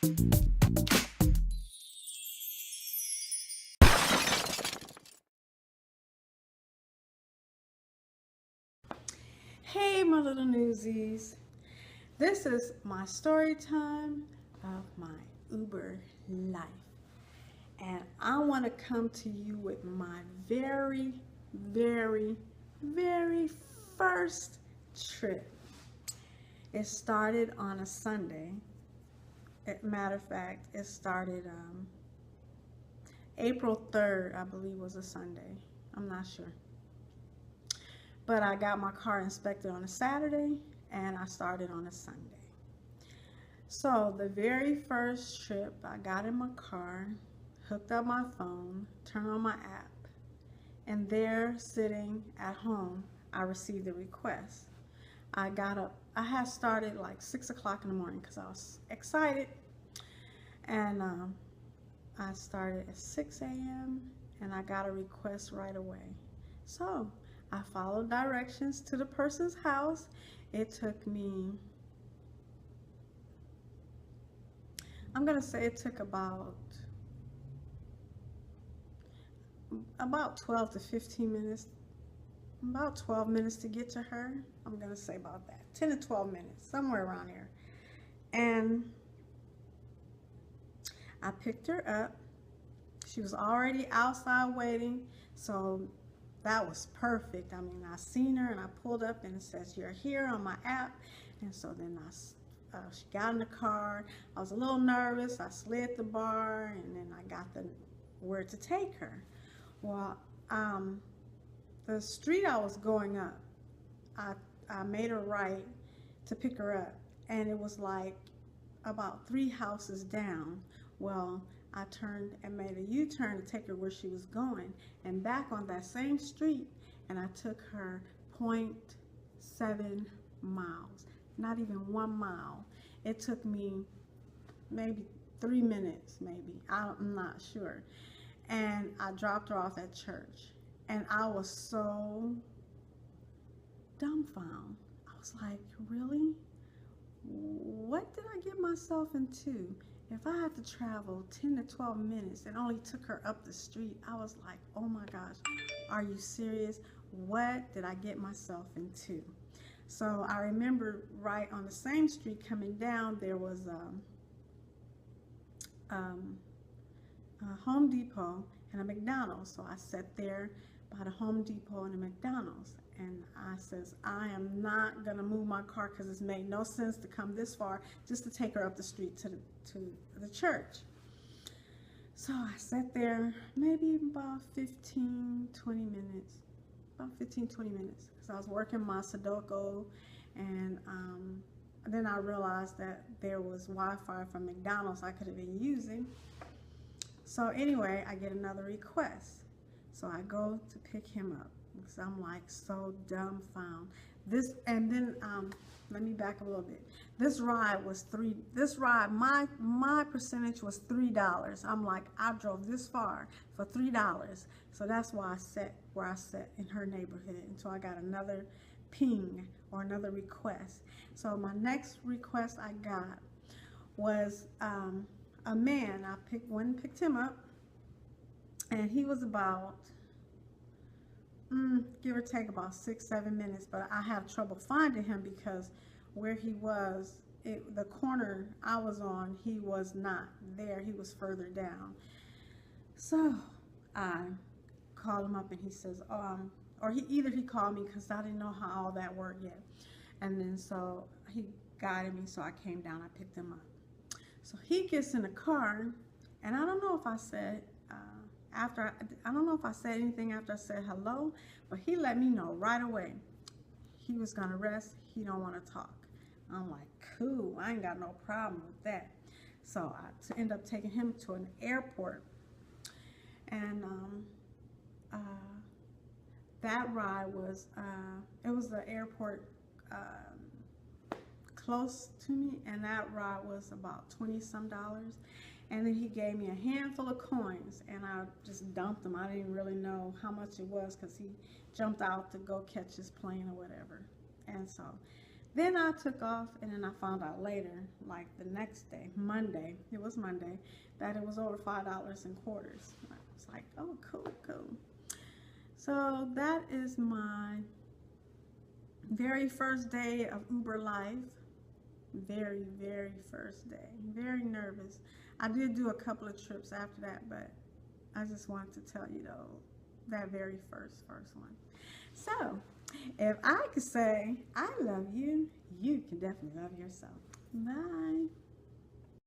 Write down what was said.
Hey, my little newsies. This is my story time of my Uber life. And I want to come to you with my very, very, very first trip. It started on a Sunday. Matter of fact, it started April 3rd, I believe, was a Sunday. I'm not sure. But I got my car inspected on a Saturday and I started on a Sunday. So the very first trip, I got in my car, hooked up my phone, turned on my app, and there, sitting at home, I received a request. I got up. I had started like 6 o'clock in the morning because I was excited, and I started at 6 a.m. and I got a request right away. So I followed directions to the person's house. It took me, I'm gonna say it took about 12 to 15 minutes, about 12 minutes to get to her. I'm gonna say about that, 10 to 12 minutes, somewhere around here. And I picked her up. She was already outside waiting, so that was perfect. I mean, I seen her and I pulled up and it says you're here on my app. And so then she got in the car. I was a little nervous. I slid the bar and then I got the where to take her. Well, the street I was going up, I made a right to pick her up, and it was like about 3 houses down. Well, I turned and made a U-turn to take her where she was going, and back on that same street, and I took her .7 miles, not even 1 mile. It took me maybe 3 minutes, maybe. I'm not sure. And I dropped her off at church. And I was so dumbfounded. I was like, really? What did I get myself into? If I had to travel 10 to 12 minutes and only took her up the street, I was like, oh my gosh, are you serious? What did I get myself into? So I remember right on the same street coming down, there was a Home Depot and a McDonald's. So I sat there by the Home Depot and a McDonald's. And I says, I am not gonna move my car because it's made no sense to come this far just to take her up the street to the church. So I sat there maybe about 15, 20 minutes, about 15, 20 minutes, because I was working my Sudoku, and then I realized that there was Wi-Fi from McDonald's I could have been using. So anyway, I get another request. So I go to pick him up because I'm like so dumbfounded. And then let me back up a little bit. This ride, my percentage was $3. I'm like, I drove this far for $3. So that's why I sat where I sat in her neighborhood until I got another ping or another request. So my next request I got was a man. Went and picked him up, and he was about give or take about 6-7 minutes, but I had trouble finding him because where he was, the corner I was on, he was not there. He was further down. So I called him up and he says, or he called me because I didn't know how all that worked yet. And then so he guided me, so I came down, I picked him up. So he gets in the car, and I don't know if I said, I don't know if I said anything after I said hello, but he let me know right away he was gonna rest. He don't want to talk. I'm like, cool. I ain't got no problem with that. So I end up taking him to an airport, and that ride was it was the airport close to me, and that ride was about 20 some dollars. And then he gave me a handful of coins, and I just dumped them. I didn't really know how much it was because he jumped out to go catch his plane or whatever. And so Then I took off, and then I found out later, like the next day, Monday, it was Monday, that it was over $5 in quarters. I was like, oh, cool, cool. So that is my very first day of Uber life. Very, very first day. Very nervous. I did do a couple of trips after that, but I just wanted to tell you though, that very first one. So, if I could say I love you, you can definitely love yourself. Bye.